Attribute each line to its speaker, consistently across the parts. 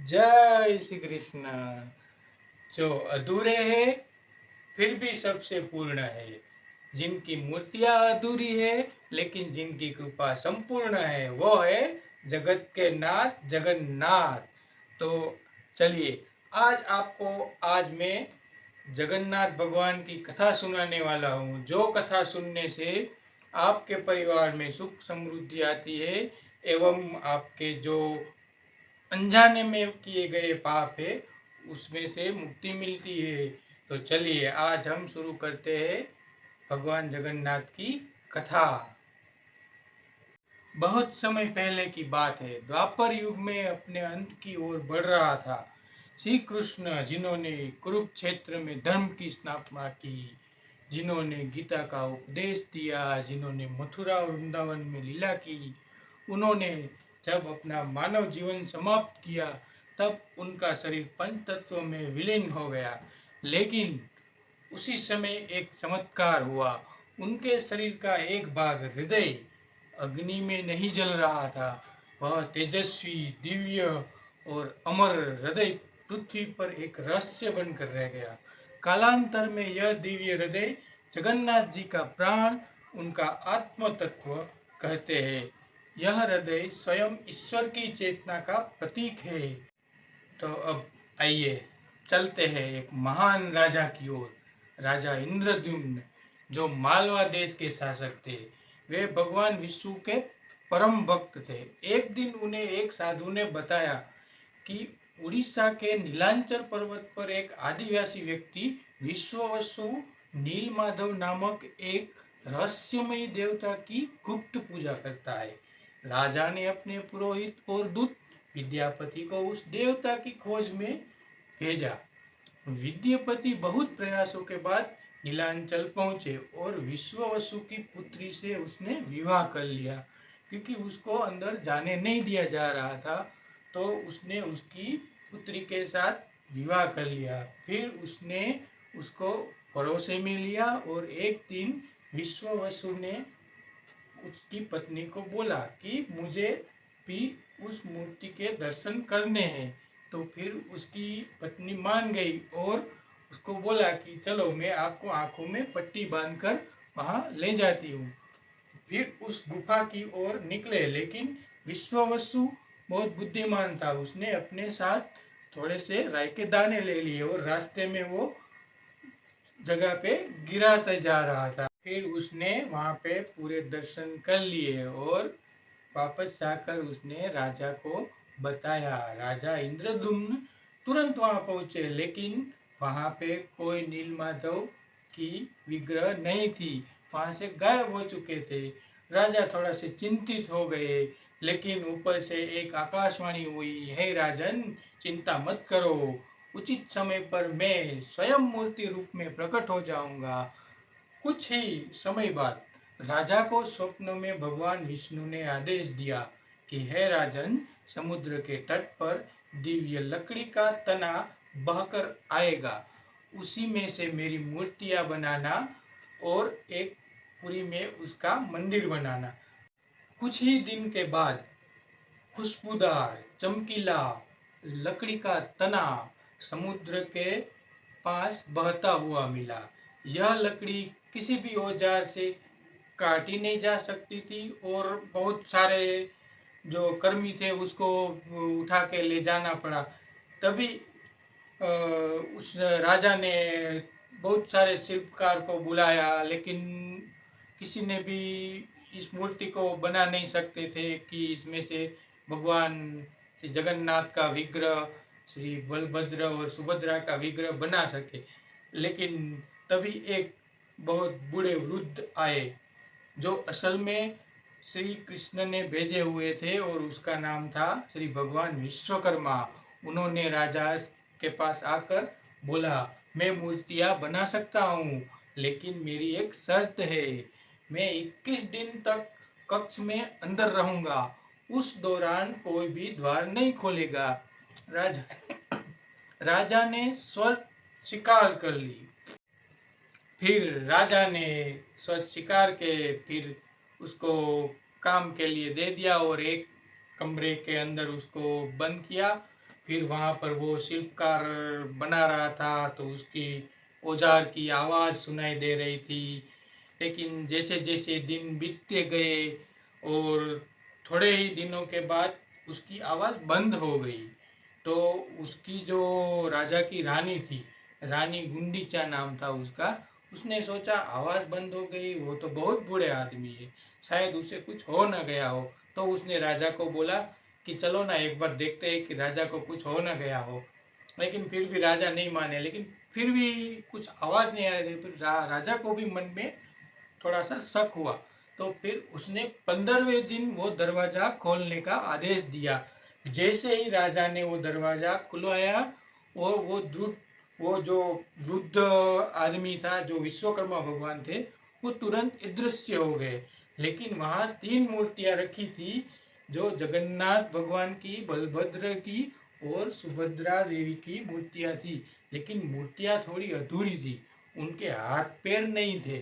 Speaker 1: जय श्री कृष्ण। जो अधूरे हैं फिर भी सबसे पूर्ण है, जिनकी मूर्तियां अधूरी है लेकिन जिनकी कृपा संपूर्ण है, वो है जगत के नाथ जगन्नाथ। तो चलिए, आज मैं जगन्नाथ भगवान की कथा सुनाने वाला हूँ। जो कथा सुनने से आपके परिवार में सुख समृद्धि आती है एवं आपके जो अनजाने में किए गए पाप है उसमें से मुक्ति मिलती है। तो चलिए, आज हम शुरू करते हैं भगवान जगन्नाथ की कथा। बहुत समय पहले की बात है। द्वापर युग में अपने अंत की ओर बढ़ रहा था श्री कृष्ण, जिन्होंने कुरुक्षेत्र में धर्म की स्थापना की, जिन्होंने गीता का उपदेश दिया, जिन्होंने मथुरा और वृंदावन में लीला की, उन्होंने जब अपना मानव जीवन समाप्त किया तब उनका शरीर पंच तत्व में विलीन हो गया। लेकिन उसी समय एक चमत्कार हुआ। उनके शरीर का एक भाग, हृदय, अग्नि में नहीं जल रहा था। वह तेजस्वी, दिव्य और अमर हृदय पृथ्वी पर एक रहस्य बनकर रह गया। कालांतर में यह दिव्य हृदय जगन्नाथ जी का प्राण, उनका आत्म तत्व कहते हैं। यह हृदय स्वयं ईश्वर की चेतना का प्रतीक है। तो अब आइए चलते हैं एक महान राजा की ओर। राजा इंद्रद्युम्न, जो मालवा देश के शासक थे, वे भगवान विष्णु के परम भक्त थे। एक दिन उन्हें एक साधु ने बताया कि उड़ीसा के नीलांचल पर्वत पर एक आदिवासी व्यक्ति विश्ववसु नीलमाधव नामक एक रहस्यमयी देवता की गुप्त पूजा करता है। राजा ने अपने पुरोहित और दूत विद्यापति को उस देवता की खोज में भेजा। विद्यापति बहुत प्रयासों के बाद नीलांचल पहुंचे और विश्ववसु की पुत्री से उसने विवाह कर लिया। क्योंकि उसको अंदर जाने नहीं दिया जा रहा था, तो उसने उसकी पुत्री के साथ विवाह कर लिया। फिर उसने उसको भरोसे में लिया और एक दिन विश्ववसु ने उसकी पत्नी को बोला कि मुझे भी उस मूर्ति के दर्शन करने हैं। तो फिर उसकी पत्नी मान गई और उसको बोला कि चलो, मैं आपको आंखों में पट्टी बांधकर वहां ले जाती हूँ। फिर उस गुफा की ओर निकले, लेकिन विश्ववसु बहुत बुद्धिमान था। उसने अपने साथ थोड़े से राई के दाने ले लिए और रास्ते में वो जगह पे गिराता जा रहा था। फिर उसने वहां पे पूरे दर्शन कर लिए और वापस जाकर उसने राजा को बताया। राजा इंद्रद्युम्न तुरंत वहां पहुंचे, लेकिन वहां पे कोई नीलमाधव की विग्रह नहीं थी, वहां से गायब हो चुके थे। राजा थोड़ा से चिंतित हो गए, लेकिन ऊपर से एक आकाशवाणी हुई, हे राजन, चिंता मत करो, उचित समय पर मैं स्वयं मूर्ति रूप में प्रकट हो जाऊंगा। कुछ ही समय बाद राजा को स्वप्न में भगवान विष्णु ने आदेश दिया कि हे राजन, समुद्र के तट पर दिव्य लकड़ी का तना बहकर आएगा, उसी में से मेरी मूर्तियां बनाना और एक पुरी में उसका मंदिर बनाना। कुछ ही दिन के बाद खुशबूदार चमकीला लकड़ी का तना समुद्र के पास बहता हुआ मिला। यह लकड़ी किसी भी औजार से काटी नहीं जा सकती थी और बहुत सारे जो कर्मी थे उसको उठा के ले जाना पड़ा। तभी उस राजा ने बहुत सारे शिल्पकार को बुलाया, लेकिन किसी ने भी इस मूर्ति को बना नहीं सकते थे कि इसमें से भगवान श्री जगन्नाथ का विग्रह, श्री बलभद्र और सुभद्रा का विग्रह बना सके। लेकिन तभी एक बहुत बूढ़े वृद्ध आए, जो असल में श्री कृष्ण ने भेजे हुए थे और उसका नाम था श्री भगवान विश्वकर्मा। उन्होंने राजा के पास आकर बोला, मैं मूर्तियां बना सकता हूँ, लेकिन मेरी एक शर्त है। मैं 21 दिन तक कक्ष में अंदर रहूंगा, उस दौरान कोई भी द्वार नहीं खोलेगा। राजा राजा ने शर्त स्वीकार कर ली। फिर राजा ने शर्त स्वीकार के फिर उसको काम के लिए दे दिया और एक कमरे के अंदर उसको बंद किया। फिर वहाँ पर वो शिल्पकार बना रहा था तो उसकी औजार की आवाज़ सुनाई दे रही थी। लेकिन जैसे जैसे दिन बीतते गए और थोड़े ही दिनों के बाद उसकी आवाज़ बंद हो गई। तो उसकी जो राजा की रानी थी, रानी गुंडीचा नाम था उसका, उसने सोचा आवाज़ बंद हो गई, वो तो बहुत बूढ़े आदमी है, शायद उसे कुछ हो ना गया हो। तो उसने राजा को बोला कि चलो ना एक बार देखते हैं कि राजा को कुछ हो ना गया हो। लेकिन फिर भी राजा नहीं माने, लेकिन फिर भी कुछ आवाज़ नहीं आ रही थी। फिर राजा को भी मन में थोड़ा सा शक हुआ। तो फिर उसने 15वें दिन वो दरवाजा खोलने का आदेश दिया। जैसे ही राजा ने वो दरवाजा खुलवाया, वो जो वृद्ध आदमी था, जो विश्वकर्मा भगवान थे, वो तुरंत अदृश्य हो गए। लेकिन वहाँ 3 मूर्तियाँ रखी थी, जो जगन्नाथ भगवान की, बलभद्र की और सुभद्रा देवी की मूर्तियाँ थी। लेकिन मूर्तियाँ थोड़ी अधूरी थी, उनके हाथ पैर नहीं थे,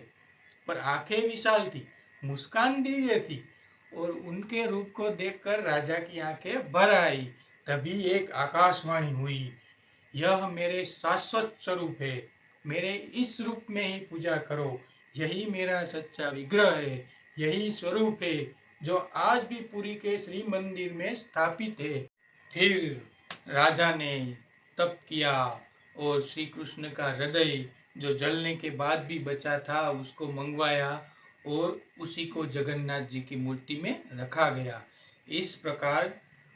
Speaker 1: पर आंखें विशाल थी, मुस्कान दिव्य थी। और उनके रूप को देखकर राजा की आंखें भर आई। तभी एक आकाशवाणी हुई, यह मेरे शाश्वत स्वरूप है, मेरे इस रूप में ही पूजा करो, यही मेरा सच्चा विग्रह है, यही स्वरूप है जो आज भी पुरी के श्री मंदिर में स्थापित है। फिर राजा ने तप किया और श्री कृष्ण का हृदय जो जलने के बाद भी बचा था उसको मंगवाया और उसी को जगन्नाथ जी की मूर्ति में रखा गया। इस प्रकार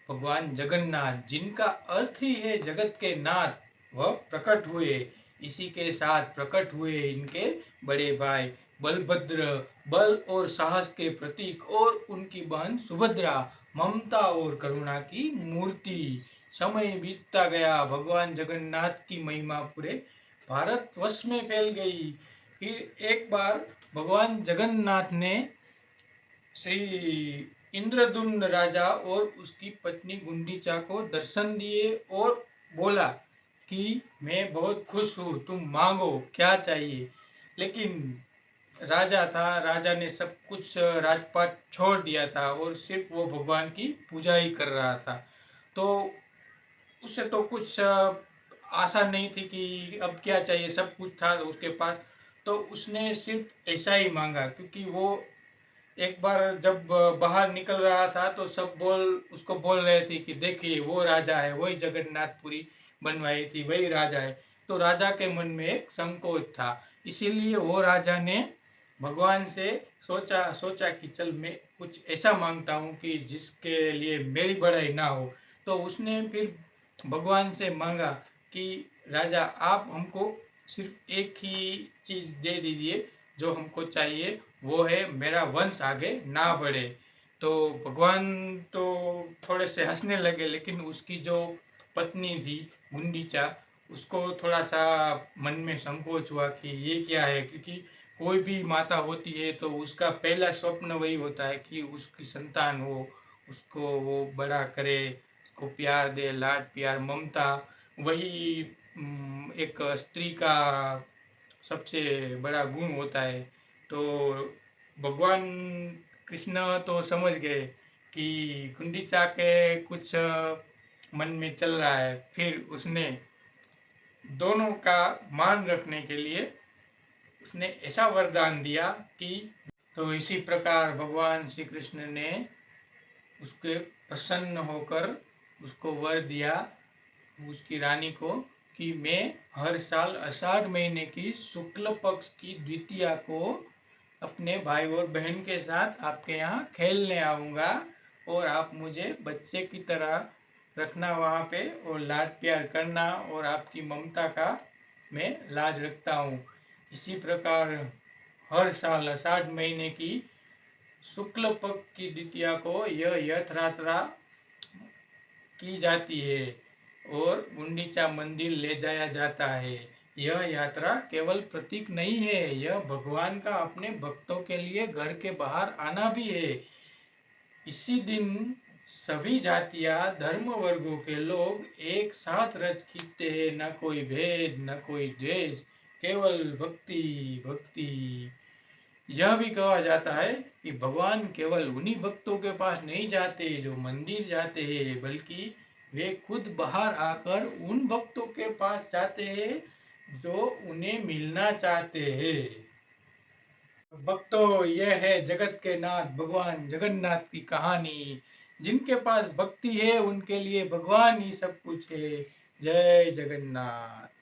Speaker 1: भगवान जगन्नाथ, जिनका अर्थ ही है जगत के नाथ, वह प्रकट हुए। इसी के साथ प्रकट हुए इनके बड़े भाई बलभद्र, बल और साहस के प्रतीक, और उनकी बहन सुभद्रा, ममता और करुणा की मूर्ति। समय बीतता गया, भगवान जगन्नाथ की महिमा पूरे भारतवर्ष में फैल गई। फिर एक बार भगवान जगन्नाथ ने श्री इंद्रदुम्न राजा और उसकी पत्नी गुंडीचा को दर्शन दिए और बोला कि मैं बहुत खुश हूँ, तुम मांगो क्या चाहिए। लेकिन राजा था, राजा ने सब कुछ राजपाट छोड़ दिया था और सिर्फ वो भगवान की पूजा ही कर रहा था। तो उससे तो कुछ आशा नहीं थी कि अब क्या चाहिए, सब कुछ था उसके पास। तो उसने सिर्फ ऐसा ही मांगा, क्योंकि वो एक बार जब बाहर निकल रहा था तो सब उसको बोल रहे थे कि देखिए वो राजा है, वही जगन्नाथपुरी बनवाई थी, वही राजा है। तो राजा के मन में एक संकोच था, इसीलिए वो राजा ने भगवान से सोचा सोचा कि चल मैं कुछ ऐसा मांगता हूँ कि जिसके लिए मेरी बड़ाई ना हो। तो उसने फिर भगवान से मांगा कि राजा आप हमको सिर्फ एक ही चीज़ दे दीजिए, जो हमको चाहिए वो है मेरा वंश आगे ना बढ़े। तो भगवान तो थोड़े से हंसने लगे, लेकिन उसकी जो पत्नी थी गुंडीचा, उसको थोड़ा सा मन में संकोच हुआ कि ये क्या है, क्योंकि कोई भी माता होती है तो उसका पहला स्वप्न वही होता है कि उसकी संतान हो, उसको वो बड़ा करे, उसको प्यार दे, लाड प्यार ममता, वही एक स्त्री का सबसे बड़ा गुण होता है। तो भगवान कृष्ण तो समझ गए कि गुंडीचा के कुछ मन में चल रहा है। फिर उसने दोनों का मान रखने के लिए उसने ऐसा वरदान दिया कि, तो इसी प्रकार भगवान श्री कृष्ण ने उसके प्रसन्न होकर उसको वर दिया, उसकी रानी को, कि मैं हर साल आषाढ़ महीने की शुक्ल पक्ष की द्वितीया को अपने भाई और बहन के साथ आपके यहाँ खेलने आऊँगा, और आप मुझे बच्चे की तरह रखना वहाँ पे और लाड प्यार करना, और आपकी ममता का मैं लाज रखता हूँ। इसी प्रकार हर साल आषाढ़ महीने की शुक्ल पक्ष की द्वितीया को यह यात्रा की जाती है और गुंडीचा मंदिर ले जाया जाता है। यह यात्रा केवल प्रतीक नहीं है, यह भगवान का अपने भक्तों के लिए घर के बाहर आना भी है। इसी दिन सभी जातियां, धर्म वर्गों के लोग एक साथ रच खींचते हैं, न कोई भेद न कोई द्वेष, केवल भक्ति भक्ति। यह भी कहा जाता है कि भगवान केवल उन्हीं भक्तों के पास नहीं जाते जो मंदिर जाते हैं, बल्कि वे खुद बाहर आकर उन भक्तों के पास जाते हैं जो उन्हें मिलना चाहते हैं। भक्तों, यह है जगत के नाथ भगवान जगन्नाथ की कहानी। जिनके पास भक्ति है उनके लिए भगवान ही सब कुछ है। जय जगन्नाथ।